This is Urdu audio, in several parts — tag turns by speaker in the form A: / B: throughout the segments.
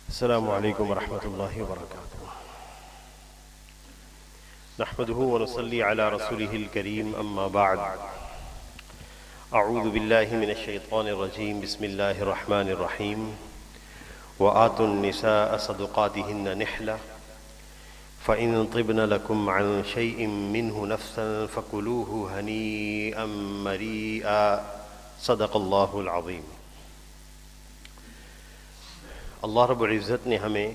A: السلام علیکم ورحمۃ اللہ وبرکاتہ نحمده ونصلي على رسوله الكريم اما بعد اعوذ باللہ من الشیطان الرجیم بسم اللہ الرحمن الرحیم وآتوا النساء صدقاتهن نحلة فإن طبن لكم عن شيء منه نفسا فكلوه هنيئا مريئا صدق اللہ العظیم۔ اللہ رب العزت نے ہمیں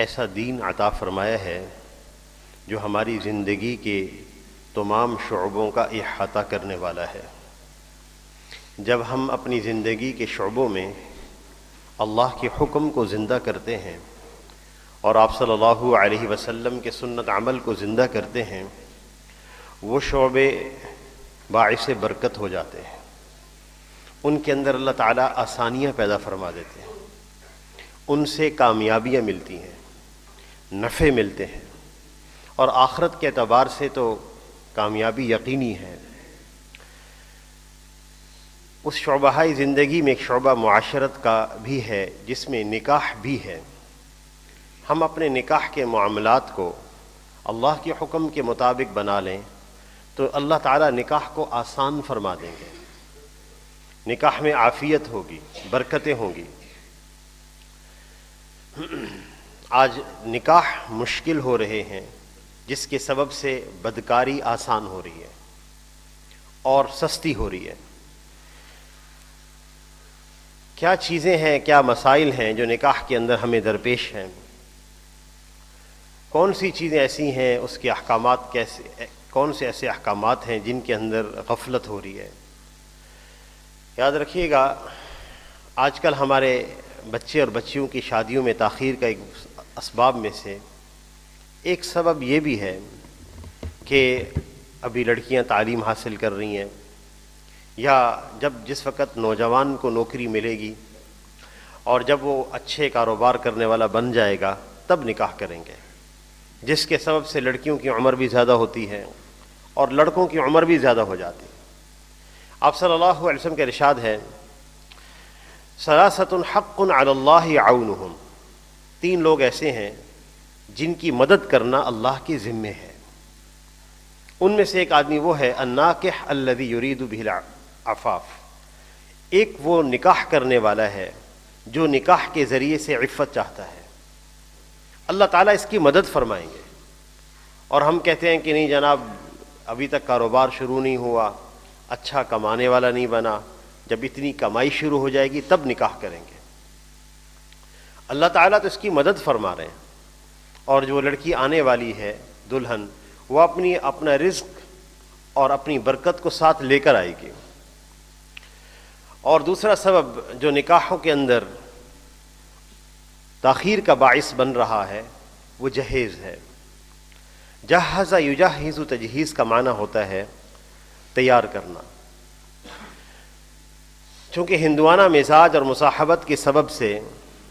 A: ایسا دین عطا فرمایا ہے جو ہماری زندگی کے تمام شعبوں کا احاطہ کرنے والا ہے۔ جب ہم اپنی زندگی کے شعبوں میں اللہ کے حکم کو زندہ کرتے ہیں اور آپ صلی اللہ علیہ وسلم کے سنت عمل کو زندہ کرتے ہیں، وہ شعبے باعث برکت ہو جاتے ہیں، ان کے اندر اللہ تعالیٰ آسانیاں پیدا فرما دیتے ہیں، ان سے کامیابیاں ملتی ہیں، نفع ملتے ہیں، اور آخرت کے اعتبار سے تو کامیابی یقینی ہے۔ اس شعبہ زندگی میں ایک شعبہ معاشرت کا بھی ہے جس میں نکاح بھی ہے۔ ہم اپنے نکاح کے معاملات کو اللہ کے حکم کے مطابق بنا لیں تو اللہ تعالیٰ نکاح کو آسان فرما دیں گے، نکاح میں عافیت ہوگی، برکتیں ہوں گی۔ آج نکاح مشکل ہو رہے ہیں جس کے سبب سے بدکاری آسان ہو رہی ہے اور سستی ہو رہی ہے۔ کیا چیزیں ہیں، کیا مسائل ہیں جو نکاح کے اندر ہمیں درپیش ہیں؟ کون سی چیزیں ایسی ہیں، اس کے احکامات کیسے، کون سے ایسے احکامات ہیں جن کے اندر غفلت ہو رہی ہے؟ یاد رکھیے گا، آج کل ہمارے بچے اور بچیوں کی شادیوں میں تاخیر کا ایک اسباب میں سے ایک سبب یہ بھی ہے کہ ابھی لڑکیاں تعلیم حاصل کر رہی ہیں، یا جس وقت نوجوان کو نوکری ملے گی اور جب وہ اچھے کاروبار کرنے والا بن جائے گا تب نکاح کریں گے، جس کے سبب سے لڑکیوں کی عمر بھی زیادہ ہوتی ہے اور لڑکوں کی عمر بھی زیادہ ہو جاتی ہے۔ آپ صلی اللہ علیہ وسلم کا ارشاد ہے، ثلاثۃ حق علی اللہ عونہم، تین لوگ ایسے ہیں جن کی مدد کرنا اللہ کے ذمے ہے۔ ان میں سے ایک آدمی وہ ہے الناکح الذی یرید بہ العفاف، ایک وہ نکاح کرنے والا ہے جو نکاح کے ذریعے سے عفت چاہتا ہے۔ اللہ تعالیٰ اس کی مدد فرمائیں گے، اور ہم کہتے ہیں کہ نہیں جناب ابھی تک کاروبار شروع نہیں ہوا، اچھا کمانے والا نہیں بنا، جب اتنی کمائی شروع ہو جائے گی تب نکاح کریں گے۔ اللہ تعالیٰ تو اس کی مدد فرما رہے ہیں، اور جو لڑکی آنے والی ہے دلہن، وہ اپنا رزق اور اپنی برکت کو ساتھ لے کر آئے گی۔ اور دوسرا سبب جو نکاحوں کے اندر تاخیر کا باعث بن رہا ہے وہ جہیز ہے۔ جہز یجہز، تجہیز کا معنی ہوتا ہے تیار کرنا۔ چونکہ ہندوانہ مزاج اور مصاحبت کے سبب سے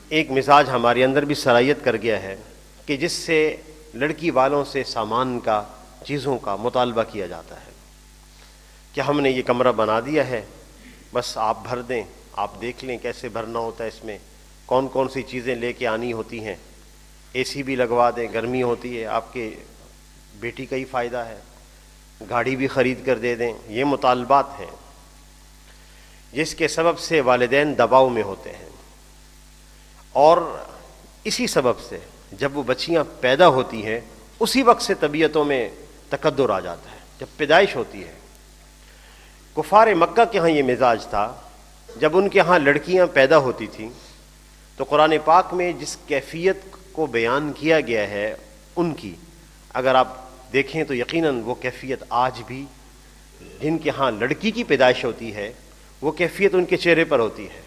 A: ایک مزاج ہمارے اندر بھی صلاحیت کر گیا ہے کہ جس سے لڑکی والوں سے سامان کا، چیزوں کا مطالبہ کیا جاتا ہے کہ ہم نے یہ کمرہ بنا دیا ہے، بس آپ بھر دیں، آپ دیکھ لیں کیسے بھرنا ہوتا ہے، اس میں کون کون سی چیزیں لے کے آنی ہوتی ہیں، اے سی بھی لگوا دیں، گرمی ہوتی ہے، آپ کے بیٹی کا ہی فائدہ ہے، گاڑی بھی خرید کر دے دیں۔ یہ مطالبات ہیں جس کے سبب سے والدین دباؤ میں ہوتے ہیں، اور اسی سبب سے جب وہ بچیاں پیدا ہوتی ہیں اسی وقت سے طبیعتوں میں تکدر آ جاتا ہے۔ جب پیدائش ہوتی ہے، کفار مکہ کے ہاں یہ مزاج تھا، جب ان کے ہاں لڑکیاں پیدا ہوتی تھیں تو قرآن پاک میں جس کیفیت کو بیان کیا گیا ہے ان کی اگر آپ دیکھیں تو یقیناً وہ کیفیت آج بھی جن کے ہاں لڑکی کی پیدائش ہوتی ہے وہ کیفیت ان کے چہرے پر ہوتی ہے۔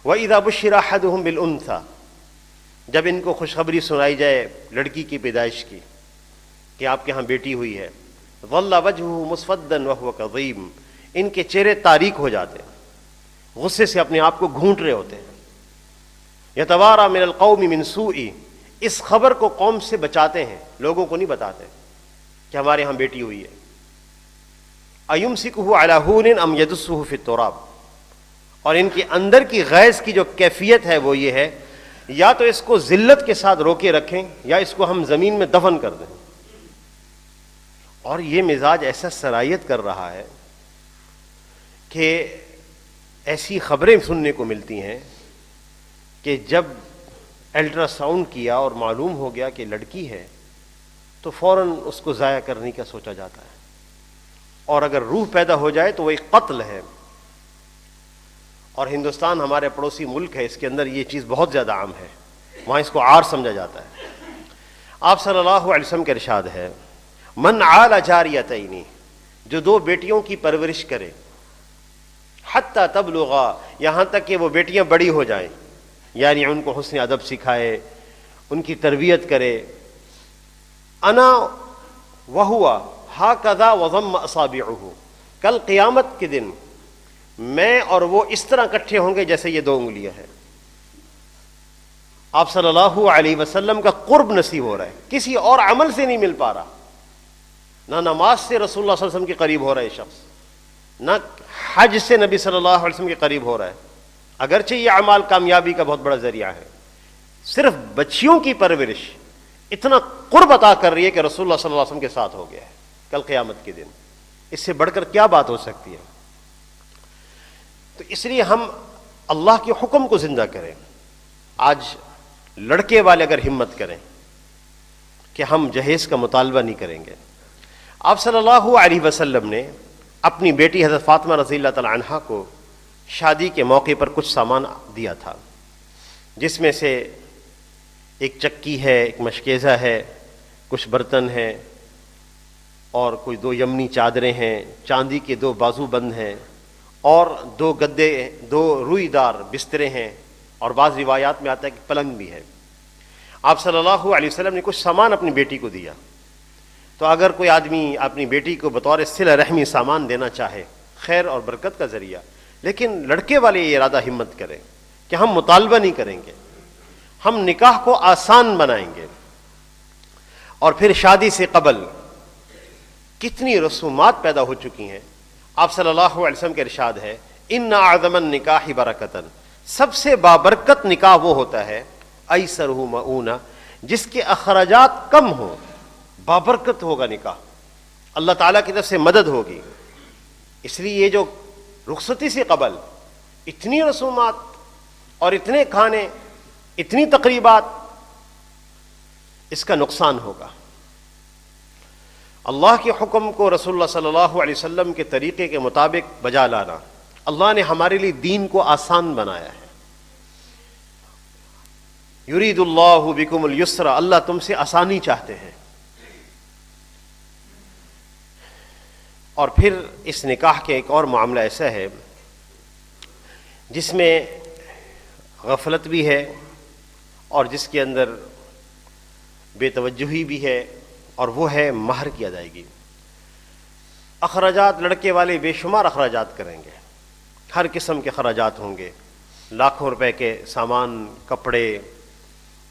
A: وَإِذَا بُشِّرَ أَحَدُهُم بِالْأُنثَىٰ، جب ان کو خوشخبری سنائی جائے لڑکی کی پیدائش کی کہ آپ کے ہاں بیٹی ہوئی ہے، ظَلَّ وَجْهُهُ مُسْوَدًّا وَهُوَ كَظِيمٌ، ان کے چہرے تاریک ہو جاتے ہیں، غصے سے اپنے آپ کو گھونٹ رہے ہوتے ہیں۔ يَتَوَارَىٰ مِنَ الْقَوْمِ مِنْ سُوءِ، اس خبر کو قوم سے بچاتے ہیں، لوگوں کو نہیں بتاتے کہ ہمارے ہاں بیٹی ہوئی ہے۔ أَيُمْسِكُهُ عَلَىٰ هُونٍ أَمْ يَدُسُّهُ فِي التُّرَابِ، اور ان کے اندر کی غیظ کی جو کیفیت ہے وہ یہ ہے یا تو اس کو ذلت کے ساتھ روکے رکھیں یا اس کو ہم زمین میں دفن کر دیں. اور یہ مزاج ایسا سرایت کر رہا ہے کہ ایسی خبریں سننے کو ملتی ہیں کہ جب الٹرا ساؤنڈ کیا اور معلوم ہو گیا کہ لڑکی ہے تو فوراً اس کو ضائع کرنے کا سوچا جاتا ہے، اور اگر روح پیدا ہو جائے تو وہ ایک قتل ہے. اور ہندوستان ہمارے پڑوسی ملک ہے، اس کے اندر یہ چیز بہت زیادہ عام ہے، وہاں اس کو عار سمجھا جاتا ہے. آپ صلی اللہ علیہ وسلم کا ارشاد ہے، من عال جاریتین، جو دو بیٹیوں کی پرورش کرے، حتی تبلغا، یہاں تک کہ وہ بیٹیاں بڑی ہو جائیں، یعنی ان کو حسن ادب سکھائے، ان کی تربیت کرے. انا وہوا ہاکذا وضم اصابعہ، کل قیامت کے دن میں اور وہ اس طرح اکٹھے ہوں گے جیسے یہ دو انگلیاں ہیں. آپ صلی اللہ علیہ وسلم کا قرب نصیب ہو رہا ہے، کسی اور عمل سے نہیں مل پا رہا. نہ نماز سے رسول اللہ صلی اللہ علیہ وسلم کے قریب ہو رہا ہے شخص، نہ حج سے نبی صلی اللہ علیہ وسلم کے قریب ہو رہا ہے، اگرچہ یہ اعمال کامیابی کا بہت بڑا ذریعہ ہے. صرف بچیوں کی پرورش اتنا قرب عطا کر رہی ہے کہ رسول اللہ صلی اللہ علیہ وسلم کے ساتھ ہو گیا ہے کل قیامت کے دن. اس سے بڑھ کر کیا بات ہو سکتی ہے؟ تو اس لیے ہم اللہ کے حکم کو زندہ کریں. آج لڑکے والے اگر ہمت کریں کہ ہم جہیز کا مطالبہ نہیں کریں گے. آپ صلی اللہ علیہ وسلم نے اپنی بیٹی حضرت فاطمہ رضی اللہ تعالی عنہا کو شادی کے موقع پر کچھ سامان دیا تھا، جس میں سے ایک چکی ہے، ایک مشکیزہ ہے، کچھ برتن ہیں، اور کوئی 2 یمنی چادریں ہیں، چاندی کے 2 بازو بند ہیں، اور 2 گدے، 2 روئی دار بسترے ہیں، اور بعض روایات میں آتا ہے کہ پلنگ بھی ہے. آپ صلی اللہ علیہ وسلم نے کچھ سامان اپنی بیٹی کو دیا. تو اگر کوئی آدمی اپنی بیٹی کو بطور صلہ رحمی سامان دینا چاہے، خیر اور برکت کا ذریعہ، لیکن لڑکے والے یہ ارادہ ہمت کریں کہ ہم مطالبہ نہیں کریں گے، ہم نکاح کو آسان بنائیں گے. اور پھر شادی سے قبل کتنی رسومات پیدا ہو چکی ہیں. آپ صلی اللہ علیہ وسلم کا ارشاد ہے، ان اعظم النکاح برکتن، سب سے بابرکت نکاح وہ ہوتا ہے ایسرہ مؤونہ، جس کے اخراجات کم ہوں. بابرکت ہوگا نکاح، اللہ تعالیٰ کی طرف سے مدد ہوگی. اس لیے یہ جو رخصتی سے قبل اتنی رسومات اور اتنے کھانے، اتنی تقریبات، اس کا نقصان ہوگا. اللہ کے حکم کو رسول اللہ صلی اللہ علیہ وسلم کے طریقے کے مطابق بجا لانا. اللہ نے ہمارے لیے دین کو آسان بنایا ہے. یرید اللہ بکم الیسر، اللہ تم سے آسانی چاہتے ہیں. اور پھر اس نکاح کے ایک اور معاملہ ایسا ہے جس میں غفلت بھی ہے اور جس کے اندر بے توجہی بھی ہے، اور وہ ہے مہر کی ادائیگی. اخراجات لڑکے والے بے شمار اخراجات کریں گے، ہر قسم کے اخراجات ہوں گے، لاکھوں روپے کے سامان، کپڑے،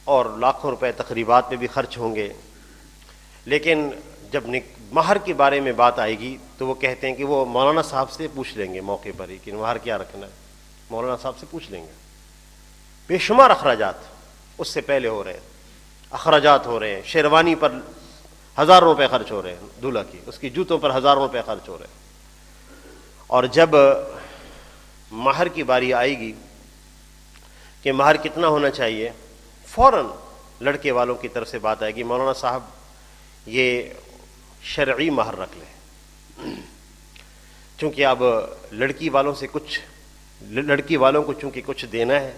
A: اور لاکھوں روپے تقریبات میں بھی خرچ ہوں گے. لیکن جب مہر کے بارے میں بات آئے گی تو وہ کہتے ہیں کہ وہ مولانا صاحب سے پوچھ لیں گے موقع پر ہی کہ مہر کیا رکھنا ہے، مولانا صاحب سے پوچھ لیں گے. بے شمار اخراجات اس سے پہلے ہو رہے ہیں، اخراجات ہو رہے ہیں. شیروانی پر ہزاروں روپے خرچ ہو رہے ہیں دولہا کی، اس کی جوتوں پر ہزاروں روپے خرچ ہو رہے ہیں. اور جب مہر کی باری آئے گی کہ مہر کتنا ہونا چاہیے، فوراً لڑکے والوں کی طرف سے بات آئے گی، مولانا صاحب یہ شرعی مہر رکھ لیں. چونکہ اب لڑکی والوں کو چونکہ کچھ دینا ہے،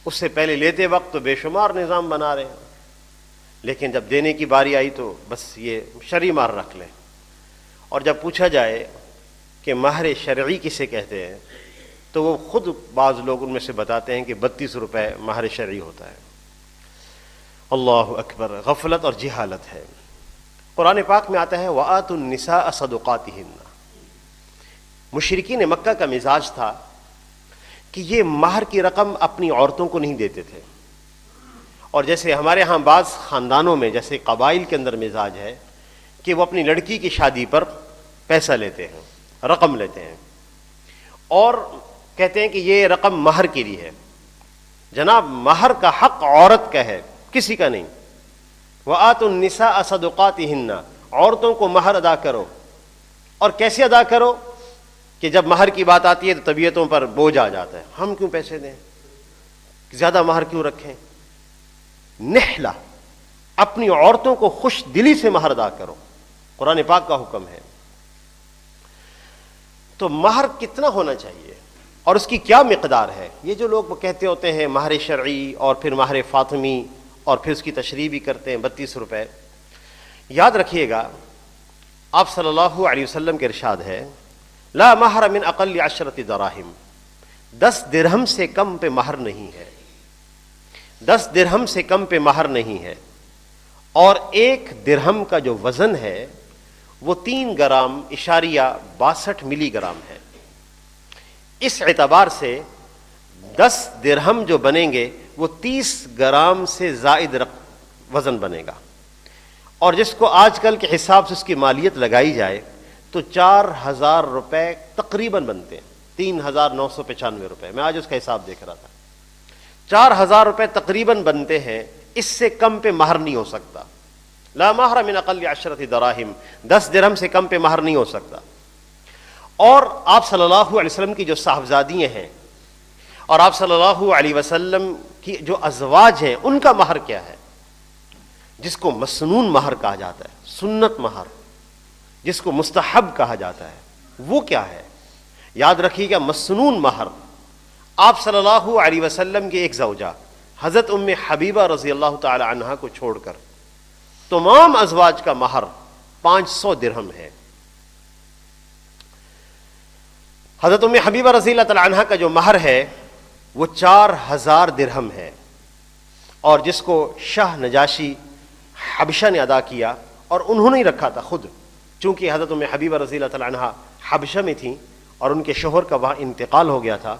A: اس سے پہلے لیتے وقت تو بے شمار نظام بنا رہے ہیں، لیکن جب دینے کی باری آئی تو بس یہ شرعی مہر رکھ لیں. اور جب پوچھا جائے کہ مہر شرعی کسے کہتے ہیں تو وہ خود بعض لوگ ان میں سے بتاتے ہیں کہ 32 روپے مہر شرعی ہوتا ہے. اللہ اکبر، غفلت اور جہالت ہے. قرآن پاک میں آتا ہے وَآتُوا النِّسَاءَ صَدُقَاتِهِنَّ. مشرکین مکہ کا مزاج تھا کہ یہ مہر کی رقم اپنی عورتوں کو نہیں دیتے تھے. اور جیسے ہمارے ہاں بعض خاندانوں میں جیسے قبائل کے اندر مزاج ہے کہ وہ اپنی لڑکی کی شادی پر پیسہ لیتے ہیں، رقم لیتے ہیں، اور کہتے ہیں کہ یہ رقم مہر کے لیے ہے. جناب مہر کا حق عورت کا ہے، کسی کا نہیں۔ وَآتُوا النِّسَاءَ صَدُقَاتِهِنَّ، عورتوں کو مہر ادا کرو، اور کیسے ادا کرو کہ جب مہر کی بات آتی ہے تو طبیعتوں پر بوجھ آ جاتا ہے، ہم کیوں پیسے دیں، زیادہ مہر کیوں رکھیں؟ نحلہ، اپنی عورتوں کو خوش دلی سے مہر ادا کرو، قرآن پاک کا حکم ہے۔ تو مہر کتنا ہونا چاہیے اور اس کی کیا مقدار ہے؟ یہ جو لوگ کہتے ہوتے ہیں مہر شرعی اور پھر مہر فاطمی اور پھر اس کی تشریح بھی کرتے ہیں 32 روپے، یاد رکھیے گا آپ صلی اللہ علیہ وسلم کے ارشاد ہے لا مہر من اقل 10 دراہم، 10 درہم سے کم پہ مہر نہیں ہے، 10 درہم سے کم پہ مہر نہیں ہے، اور 1 درہم کا جو وزن ہے وہ 3 گرام اشاریہ 62 ملی گرام ہے۔ اس اعتبار سے 10 درہم جو بنیں گے وہ 30 گرام سے زائد وزن بنے گا، اور جس کو آج کل کے حساب سے اس کی مالیت لگائی جائے تو 4000 روپے تقریباً بنتے ہیں، 3995 روپے، میں آج اس کا حساب دیکھ رہا تھا، 4000 روپے تقریباً بنتے ہیں، اس سے کم پہ مہر نہیں ہو سکتا۔ لا مہر من اقل 10 دراہم، 10 درہم سے کم پہ مہر نہیں ہو سکتا۔ اور آپ صلی اللہ علیہ وسلم کی جو صاحبزادیاں ہیں اور آپ صلی اللہ علیہ وسلم کی جو ازواج ہیں ان کا مہر کیا ہے؟ جس کو مسنون مہر کہا جاتا ہے، سنت مہر، جس کو مستحب کہا جاتا ہے، وہ کیا ہے؟ یاد رکھیے گا مسنون مہر، آپ صلی اللہ علیہ وسلم کی ایک زوجہ حضرت ام حبیبہ رضی اللہ تعالی عنہا کو چھوڑ کر تمام ازواج کا مہر 500 درہم ہے۔ حضرت ام حبیبہ رضی اللہ تعالی عنہا کا جو مہر ہے وہ 4000 درہم ہے، اور جس کو شاہ نجاشی حبشہ نے ادا کیا، اور انہوں نے ہی رکھا تھا خود، چونکہ حضرت ام حبیبہ رضی اللہ تعالی عنہا حبشہ میں تھیں اور ان کے شوہر کا وہاں انتقال ہو گیا تھا،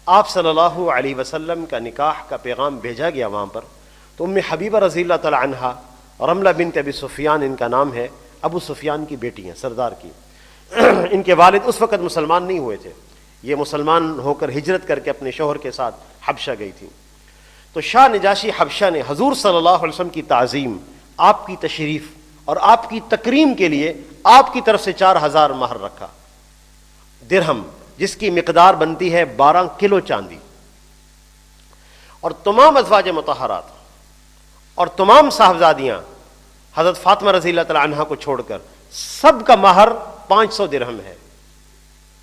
A: آپ صلی اللہ علیہ وسلم کا نکاح کا پیغام بھیجا گیا وہاں پر، تو ام حبیبہ رضی اللہ تعالی عنہا، رملہ بنت ابی سفیان ان کا نام ہے، ابو سفیان کی بیٹی ہیں، سردار کی، ان کے والد اس وقت مسلمان نہیں ہوئے تھے، یہ مسلمان ہو کر ہجرت کر کے اپنے شوہر کے ساتھ حبشہ گئی تھی۔ تو شاہ نجاشی حبشہ نے حضور صلی اللہ علیہ وسلم کی تعظیم، آپ کی تشریف اور آپ کی تکریم کے لیے آپ کی طرف سے 4000 مہر رکھا درہم، جس کی مقدار بنتی ہے 12 کلو چاندی، اور تمام ازواج مطہرات اور تمام صاحبزادیاں حضرت فاطمہ رضی اللہ تعالی عنہا کو چھوڑ کر سب کا مہر 500 درہم ہے،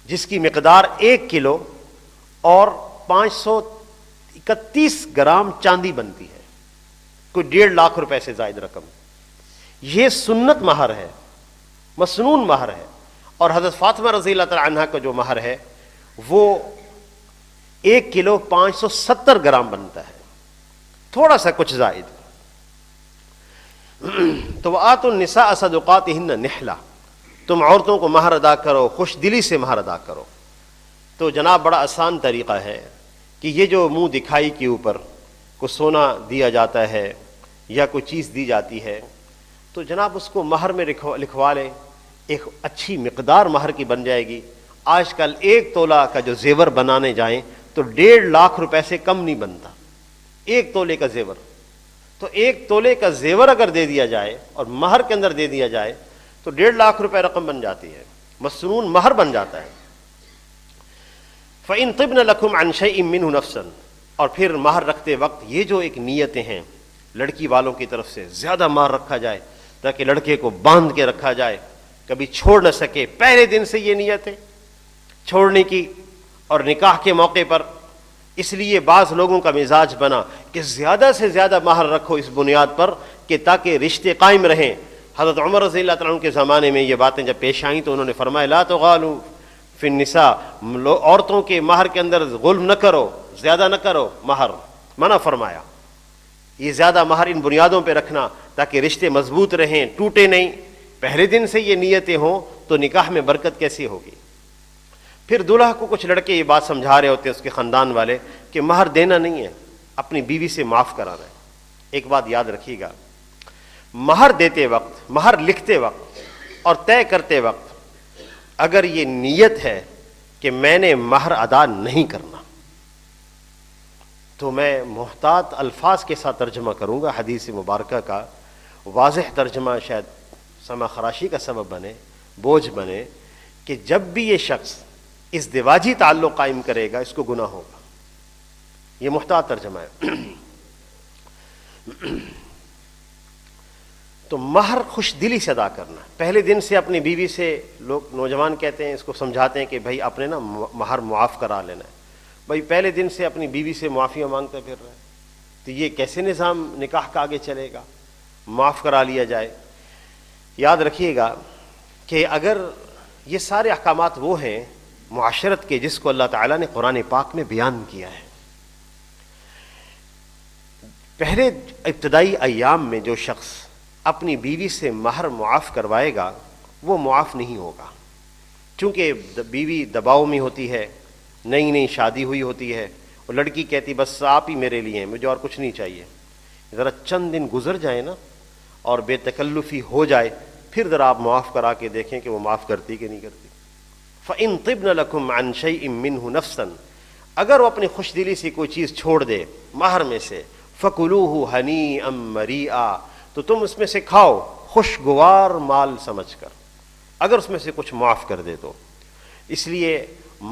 A: جس کی مقدار 1 کلو اور 531 گرام چاندی بنتی ہے، کوئی 1.5 لاکھ روپے سے زائد رقم۔ یہ سنت مہر ہے، مسنون مہر ہے، اور حضرت فاطمہ رضی اللہ تعالی عنہا کا جو مہر ہے وہ 1 کلو 570 گرام بنتا ہے، تھوڑا سا کچھ زائد۔ تو وآتوا النساء صدقاتهن نحلہ، تم عورتوں کو مہر ادا کرو، خوش دلی سے مہر ادا کرو۔ تو جناب بڑا آسان طریقہ ہے کہ یہ جو منہ دکھائی کے اوپر کو سونا دیا جاتا ہے یا کوئی چیز دی جاتی ہے، تو جناب اس کو مہر میں لکھوا لیں، ایک اچھی مقدار مہر کی بن جائے گی۔ آج کل 1 تولہ کا جو زیور بنانے جائیں تو 1.5 لاکھ روپے سے کم نہیں بنتا، 1 تولے کا زیور۔ تو 1 تولے کا زیور اگر دے دیا جائے اور مہر کے اندر دے دیا جائے تو 1.5 لاکھ روپے رقم بن جاتی ہے، مسنون مہر بن جاتا ہے۔ فَإِن طِبْنَ لَكُمْ عَنْ شَيْءٍ مِّنْهُ نَفْسًا، اور پھر مہر رکھتے وقت یہ جو ایک نیتیں ہیں لڑکی والوں کی طرف سے، زیادہ مہر رکھا جائے تاکہ لڑکے کو باندھ کے رکھا جائے، کبھی چھوڑ نہ سکے، پہلے دن سے یہ نیت ہے چھوڑنے کی، اور نکاح کے موقع پر اس لیے بعض لوگوں کا مزاج بنا کہ زیادہ سے زیادہ مہر رکھو اس بنیاد پر کہ تاکہ رشتے قائم رہیں۔ حضرت عمر رضی اللہ تعالیٰ عنہ کے زمانے میں یہ باتیں جب پیش آئیں تو انہوں نے فرمایا لا تغالوا فی النساء، عورتوں کے مہر کے اندر غلم نہ کرو، زیادہ نہ کرو، مہر منع فرمایا۔ یہ زیادہ مہر ان بنیادوں پہ رکھنا تاکہ رشتے مضبوط رہیں، ٹوٹے نہیں۔ پہلے دن سے یہ نیتیں ہوں تو نکاح میں برکت کیسی ہوگی؟ پھر دلہا کو کچھ لڑکے یہ بات سمجھا رہے ہوتے ہیں، اس کے خاندان والے، کہ مہر دینا نہیں ہے، اپنی بیوی سے معاف کرانا ہے۔ ایک بات یاد رکھیے گا، مہر دیتے وقت، مہر لکھتے وقت اور طے کرتے وقت اگر یہ نیت ہے کہ میں نے مہر ادا نہیں کرنا، تو میں محتاط الفاظ کے ساتھ ترجمہ کروں گا حدیث مبارکہ کا، واضح ترجمہ شاید سمع خراشی کا سبب بنے، بوجھ بنے، کہ جب بھی یہ شخص ازدواجی تعلق قائم کرے گا اس کو گناہ ہوگا۔ یہ محتاط ترجمہ ہے۔ تو مہر خوش دلی سے ادا کرنا، پہلے دن سے اپنی بیوی سے، لوگ نوجوان کہتے ہیں، اس کو سمجھاتے ہیں کہ بھائی اپنے نا مہر معاف کرا لینا ہے۔ بھائی پہلے دن سے اپنی بیوی سے معافیاں مانگتا پھر رہا ہے، تو یہ کیسے نظام نکاح کا آگے چلے گا؟ معاف کرا لیا جائے۔ یاد رکھیے گا کہ اگر یہ سارے احکامات وہ ہیں معاشرت کے جس کو اللہ تعالیٰ نے قرآن پاک میں بیان کیا ہے، پہلے ابتدائی ایام میں جو شخص اپنی بیوی سے مہر معاف کروائے گا وہ معاف نہیں ہوگا، چونکہ بیوی دباؤ میں ہوتی ہے، نئی نئی شادی ہوئی ہوتی ہے، اور لڑکی کہتی بس آپ ہی میرے لیے ہیں، مجھے اور کچھ نہیں چاہیے۔ ذرا چند دن گزر جائے نا اور بے تکلفی ہو جائے، پھر ذرا آپ معاف کرا کے دیکھیں کہ وہ معاف کرتی کہ نہیں کرتی۔ فَإِن طِبْنَ لَكُمْ عَنْ شَيْءٍ مِّنْهُ نَفْسًا، اگر وہ اپنی خوش دلی سے کوئی چیز چھوڑ دے مہر میں سے، فَكُلُوهُ هَنِيئًا مَرِيئًا، تو تم اس میں سے کھاؤ خوشگوار مال سمجھ کر، اگر اس میں سے کچھ معاف کر دے تو۔ اس لیے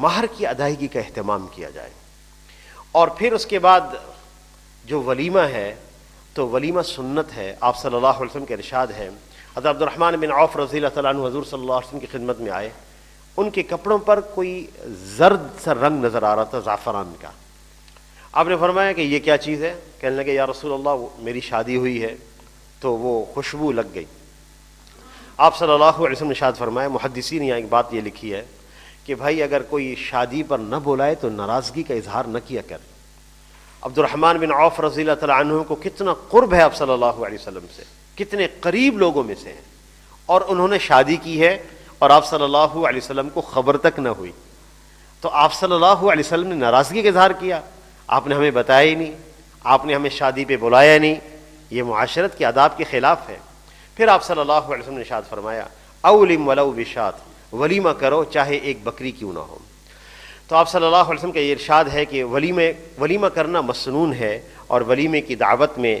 A: مہر کی ادائیگی کا اہتمام کیا جائے۔ اور پھر اس کے بعد جو ولیمہ ہے تو ولیمہ سنت ہے۔ آپ صلی اللہ علیہ وسلم کے ارشاد ہے، حضرت عبد الرحمن بن عوف رضی اللہ تعالیٰ عنہ حضور صلی اللہ علیہ وسلم کی خدمت میں آئے، ان کے کپڑوں پر کوئی زرد سا رنگ نظر آ رہا تھا زعفران کا۔ آپ نے فرمایا کہ یہ کیا چیز ہے؟ کہنے لگے یا رسول اللہ میری شادی ہوئی ہے تو وہ خوشبو لگ گئی۔ آپ صلی اللہ علیہ وسلم نے ارشاد فرمایا، محدثین نے ایک بات یہ لکھی ہے کہ بھائی اگر کوئی شادی پر نہ بلائے تو ناراضگی کا اظہار نہ کیا کر۔ عبد الرحمن بن عوف رضی اللہ تعالیٰ عنہ کو کتنا قرب ہے آپ صلی اللہ علیہ وسلم سے، کتنے قریب لوگوں میں سے ہیں، اور انہوں نے شادی کی ہے اور آپ صلی اللہ علیہ وسلم کو خبر تک نہ ہوئی، تو آپ صلی اللہ علیہ وسلم نے ناراضگی کا اظہار کیا؟ آپ نے ہمیں بتایا ہی نہیں، آپ نے ہمیں شادی پہ بلایا نہیں، یہ معاشرت کے آداب کے خلاف ہے۔ پھر آپ صلی اللہ علیہ وسلم نے ارشاد فرمایا اولم ولو بشات، ولیمہ کرو چاہے ایک بکری کیوں نہ ہو۔ تو آپ صلی اللہ علیہ وسلم کا یہ ارشاد ہے کہ ولیمہ کرنا مسنون ہے، اور ولیمے کی دعوت میں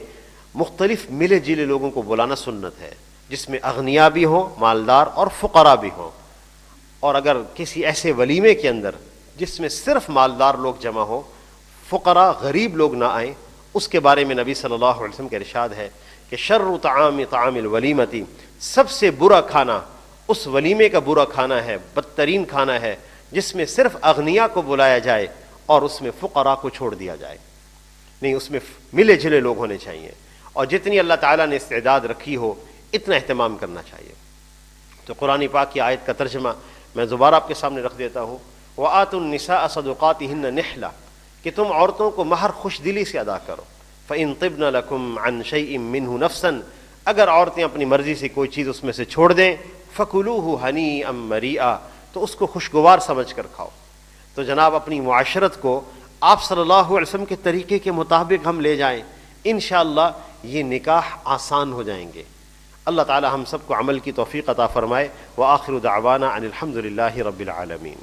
A: مختلف ملے جلے لوگوں کو بلانا سنت ہے، جس میں اغنیاء بھی ہوں، مالدار اور فقراء بھی ہوں۔ اور اگر کسی ایسے ولیمے کے اندر جس میں صرف مالدار لوگ جمع ہوں، فقراء غریب لوگ نہ آئیں، اس کے بارے میں نبی صلی اللہ علیہ وسلم کا ارشاد ہے کہ شر طعام طعام الولیمتی، سب سے برا کھانا اس ولیمے کا برا کھانا ہے، بدترین کھانا ہے جس میں صرف اغنیاء کو بلایا جائے اور اس میں فقراء کو چھوڑ دیا جائے۔ نہیں، اس میں ملے جلے لوگ ہونے چاہیے، اور جتنی اللہ تعالیٰ نے استعداد رکھی ہو اتنا اہتمام کرنا چاہیے۔ تو قرآن پاک کی آیت کا ترجمہ میں دوبارہ آپ کے سامنے رکھ دیتا ہوں، وَآتُوا النِّسَاءَ صَدُقَاتِهِنَّ نِحْلَةً، کہ تم عورتوں کو مہر خوش دلی سے ادا کرو۔ فَإِن طِبْنَ لَكُمْ عَنْ شَيْءٍ مِّنْهُ نَفْسًا، اگر عورتیں اپنی مرضی سے کوئی چیز اس میں سے چھوڑ دیں، فَكُلُوهُ هَنِيئًا مَرِيئًا، تو اس کو خوشگوار سمجھ کر کھاؤ۔ تو جناب اپنی معاشرت کو آپ صلی اللہ علیہ وسلم کے طریقے کے مطابق ہم لے جائیں، انشاءاللہ یہ نکاح آسان ہو جائیں گے۔ اللہ تعالی ہم سب کو عمل کی توفیق عطا فرمائے۔ وآخر دعوانا ان الحمد للہ رب العالمین۔